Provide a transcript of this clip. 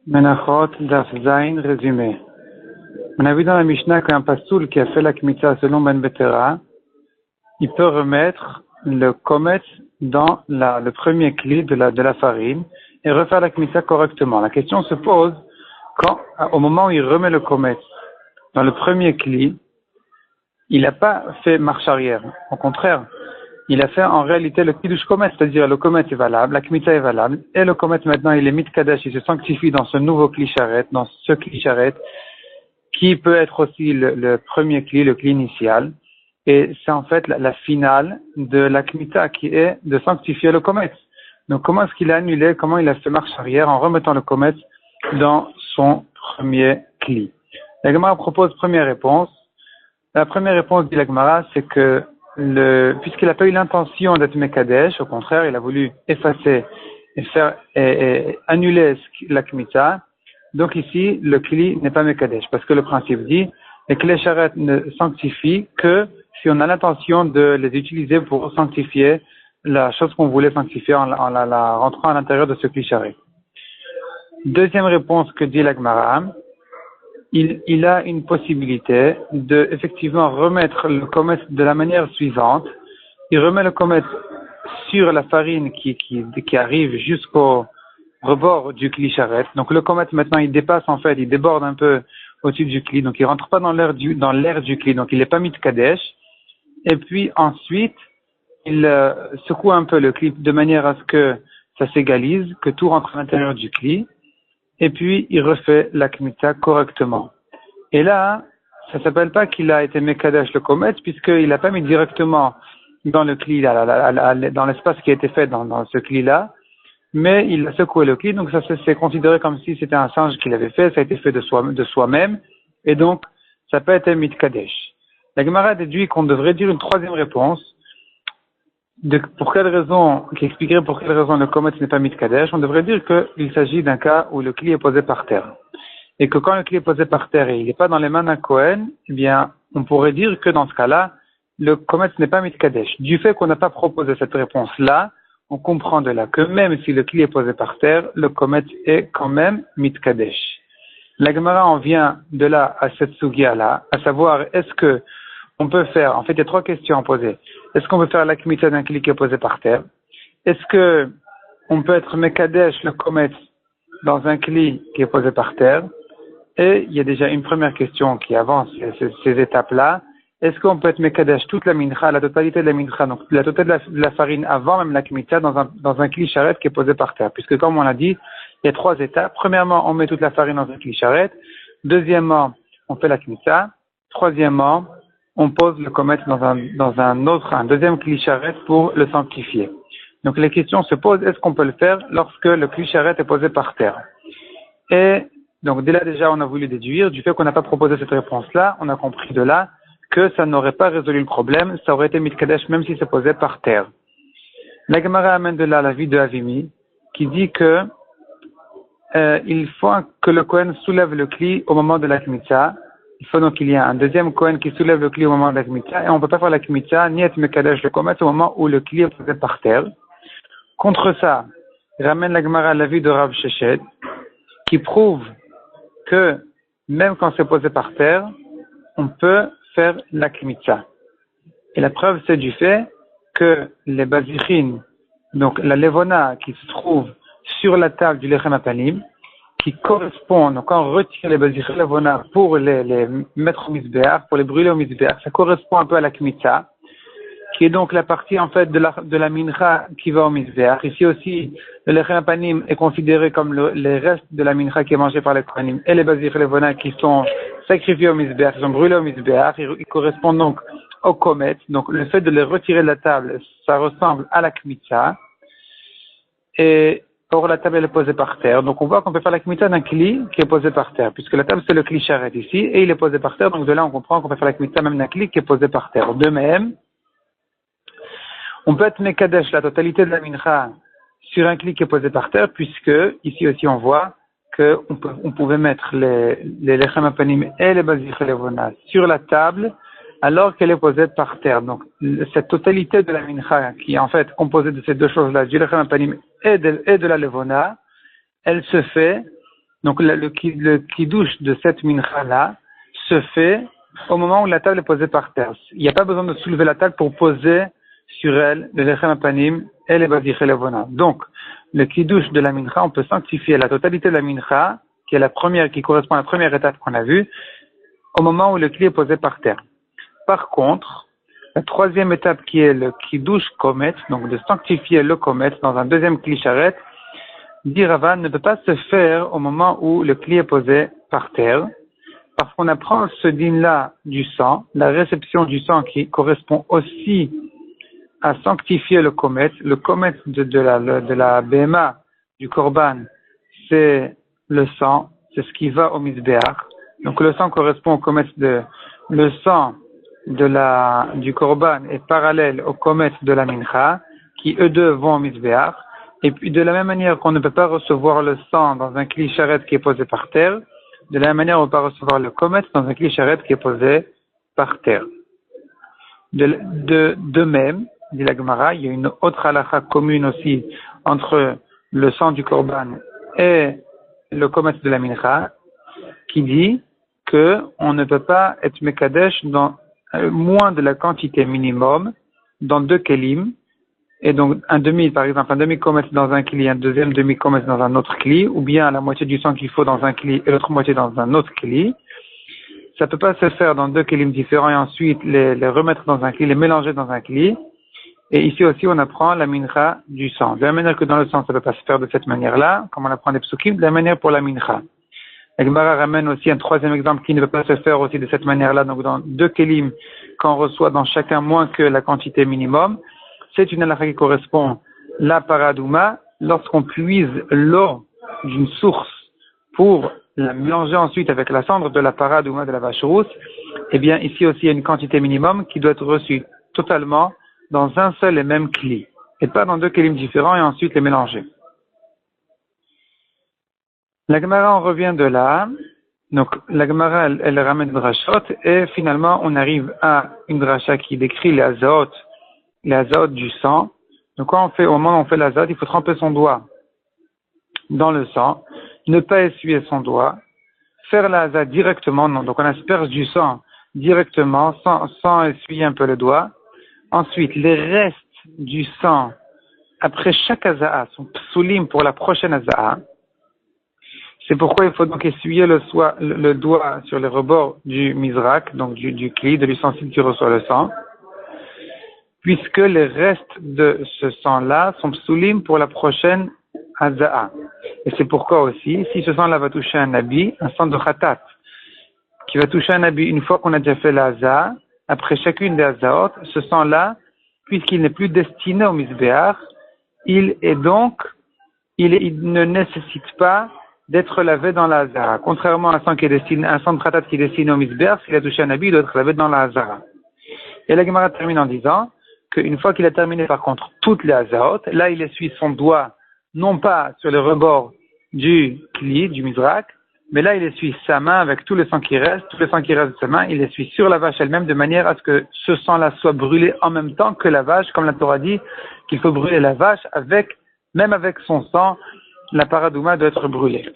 Menachot Daf Zayin résumé. On a vu dans la Mishnah qu'un pasoul qui a fait la kmitza selon Ben Betera, il peut remettre le kometz dans le premier cli de la farine et refaire la kmitza correctement. La question se pose au moment où il remet le kometz dans le premier cli, il n'a pas fait marche arrière. Au contraire, il a fait en réalité le kiddush kometz, c'est-à-dire le kometz est valable, la kmitza est valable, et le kometz maintenant il est mitkadesh, il se sanctifie dans ce nouveau kli charet, dans ce kli charet, qui peut être aussi le premier cli, le cli initial, et c'est en fait la finale de la kmitza qui est de sanctifier le kometz. Donc comment est-ce qu'il a annulé, comment il a fait marche arrière en remettant le kometz dans son premier cli? La Gemara propose première réponse. La première réponse dit la Gemara, c'est que puisqu'il n'a pas eu l'intention d'être Mekadesh, au contraire, il a voulu effacer et annuler la Kmitza. Donc ici, le Kli n'est pas Mekadesh, parce que le principe dit, les Kli Sharet ne sanctifient que si on a l'intention de les utiliser pour sanctifier la chose qu'on voulait sanctifier en la rentrant à l'intérieur de ce Kli Sharet. Deuxième réponse que dit la Gemara, il a une possibilité de effectivement remettre le kometz de la manière suivante. Il remet le kometz sur la farine qui arrive jusqu'au rebord du kli charet. Donc le kometz maintenant il dépasse en fait, il déborde un peu au-dessus du kli, donc il rentre pas dans l'air du kli, donc il n'est pas mis de kadesh. Et puis ensuite il secoue un peu le kli de manière à ce que ça s'égalise, que tout rentre à l'intérieur du kli. Et puis, il refait la kmitza correctement. Et là, ça s'appelle pas qu'il a été mekadesh le kometz, puisqu'il n'a pas mis directement dans le kli, dans l'espace qui a été fait dans ce kli-là, mais il a secoué le kli, donc ça c'est considéré comme si c'était un singe qu'il avait fait, ça a été fait de soi-même, et donc, ça peut être mitkadesh. La Gemara déduit qu'on devrait dire une troisième réponse, pour quelle raison, qui expliquerait pour quelle raison le kometz n'est pas mitkadesh. On devrait dire qu'il s'agit d'un cas où le kli est posé par terre. Et que quand le kli est posé par terre et il n'est pas dans les mains d'un Kohen, eh bien, on pourrait dire que dans ce cas-là, le kometz n'est pas mitkadesh. Du fait qu'on n'a pas proposé cette réponse-là, on comprend de là que même si le kli est posé par terre, le kometz est quand même mitkadesh. La Gemara en vient de là à cette sugia-là, à savoir, est-ce que on peut faire, en fait, il y a trois questions à poser. Est-ce qu'on peut faire la kmitza d'un kli qui est posé par terre? Est-ce que on peut être mekadesh le kometz dans un kli qui est posé par terre? Et il y a déjà une première question qui avance ces étapes-là. Est-ce qu'on peut être mekadesh toute la mincha, la totalité de la mincha, donc la totalité de la farine avant même la kmitza dans un kli charet qui est posé par terre? Puisque comme on l'a dit, il y a trois étapes. Premièrement, on met toute la farine dans un kli charet. Deuxièmement, on fait la kmitza. Troisièmement, on pose le kometz dans un deuxième kli charet pour le sanctifier. Donc les questions se posent, est-ce qu'on peut le faire lorsque le kli charet est posé par terre? Et donc dès là déjà on a voulu déduire, du fait qu'on n'a pas proposé cette réponse-là, on a compris de là que ça n'aurait pas résolu le problème, ça aurait été mitkadesh même si c'est posé par terre. La Gemara amène de là la vie de Avimi, qui dit que il faut que le Kohen soulève le kli au moment de la kmitza. Il faut donc qu'il y ait un deuxième Kohen qui soulève le kli au moment de la kmitza, et on ne peut pas faire la kmitza ni être mekadesh le kometz au moment où le kli est posé par terre. Contre ça, il ramène la Gemara à la vie de Rav Sheshet, qui prouve que même quand c'est posé par terre, on peut faire la kmitza. Et la preuve, c'est du fait que les bazichines, donc la levona qui se trouve sur la table du lechem apanim, qui correspondent, donc quand on retire les bazichines levona pour les mettre au misbéach, pour les brûler au misbéach, ça correspond un peu à la kmitza, qui est donc la partie en fait de la mincha qui va au misbéach. Ici aussi, le lechem apanim est considéré comme les restes de la mincha qui est mangée par les kohanim, et les bazichines levona qui sont sacrifiés au misbéach, qui sont brûlés au misbéach, ils correspondent donc au kometz. Donc le fait de les retirer de la table, ça ressemble à la kmitza. Et or la table elle est posée par terre. Donc on voit qu'on peut faire la kmitza d'un kli qui est posé par terre, puisque la table c'est le kli charet ici, et il est posé par terre. Donc de là on comprend qu'on peut faire la kmitza même d'un kli qui est posé par terre. De même, on peut être mekadesh la totalité de la mincha sur un kli qui est posé par terre, puisque ici aussi on voit qu'on pouvait mettre les lechem apanim et les bazich levona sur la table alors qu'elle est posée par terre. Donc, cette totalité de la mincha, qui est en fait composée de ces deux choses-là, du lechem apanim et de la levona, elle se fait Donc le kiddush de cette mincha-là se fait au moment où la table est posée par terre. Il n'y a pas besoin de soulever la table pour poser sur elle le lechem apanim et les bazich et les vona. Donc, le kiddush de la mincha, on peut sanctifier la totalité de la mincha, qui est la première, qui correspond à la première étape qu'on a vue, au moment où le kli est posé par terre. Par contre, la troisième étape qui est le kiddush komet, donc de sanctifier le komet dans un deuxième kli charet, dit Rava, ne peut pas se faire au moment où le kli est posé par terre, parce qu'on apprend ce din-là du sang, la réception du sang qui correspond aussi à sanctifier le komet de la BMA, du korban, c'est le sang, c'est ce qui va au misbéach. Donc le sang correspond au komet le sang du korban est parallèle au komet de la mincha, qui eux deux vont au misbéach. Et puis de la même manière qu'on ne peut pas recevoir le sang dans un kli charet qui est posé par terre, de la même manière on ne peut pas recevoir le komet dans un kli charet qui est posé par terre. De même, dit la Gemara, il y a une autre halakha commune aussi entre le sang du korban et le komet de la mincha, qui dit que on ne peut pas être mekadesh dans moins de la quantité minimum dans deux kelim, et donc un demi komet dans un kli, un deuxième demi komet dans un autre kli, ou bien la moitié du sang qu'il faut dans un kli et l'autre moitié dans un autre kli. Ça peut pas se faire dans deux kelim différents et ensuite les remettre dans un kli, les mélanger dans un kli. Et ici aussi, on apprend la mincha du sang. De la manière que dans le sang, ça ne peut pas se faire de cette manière-là, comme on apprend des psukim, de la manière pour la mincha. La Gemara ramène aussi un troisième exemple qui ne peut pas se faire aussi de cette manière-là. Donc, dans deux kelim, quand on reçoit dans chacun moins que la quantité minimum, c'est une halakha qui correspond la paradouma. Lorsqu'on puise l'eau d'une source pour la mélanger ensuite avec la cendre de la paradouma de la vache rousse, eh bien, ici aussi, il y a une quantité minimum qui doit être reçue totalement dans un seul et même kli, et pas dans deux kelim différents et ensuite les mélanger. La Gemara en revient de là, donc la Gemara elle ramène une drachot, et finalement on arrive à une dracha qui décrit les azaot du sang. Donc au moment où on fait l'azot, il faut tremper son doigt dans le sang, ne pas essuyer son doigt, faire l'azat directement, donc on asperge du sang directement, sans essuyer un peu le doigt. Ensuite, les restes du sang, après chaque aza'a, sont psulim pour la prochaine aza'a. C'est pourquoi il faut donc essuyer le doigt sur les rebords du mizrak, donc du kli, de l'ustensile qui reçoit le sang, puisque les restes de ce sang-là sont psulim pour la prochaine aza'a. Et c'est pourquoi aussi, si ce sang-là va toucher un habit, un sang de khatat, qui va toucher un habit une fois qu'on a déjà fait la aza'a, après chacune des azaot, ce sang-là, puisqu'il n'est plus destiné au misbéach, il ne nécessite pas d'être lavé dans la hazara. Contrairement à un sang de khatat qui est destiné au misbéach, s'il a touché un habit, il doit être lavé dans la hazara. Et la Gemara termine en disant qu'une fois qu'il a terminé par contre toutes les azaot, là il essuie son doigt, non pas sur le rebord du kli, du mizrak, mais là, il essuie sa main avec tout le sang qui reste de sa main, il essuie sur la vache elle-même de manière à ce que ce sang-là soit brûlé en même temps que la vache, comme la Torah dit qu'il faut brûler la vache même avec son sang, la paradouma doit être brûlée.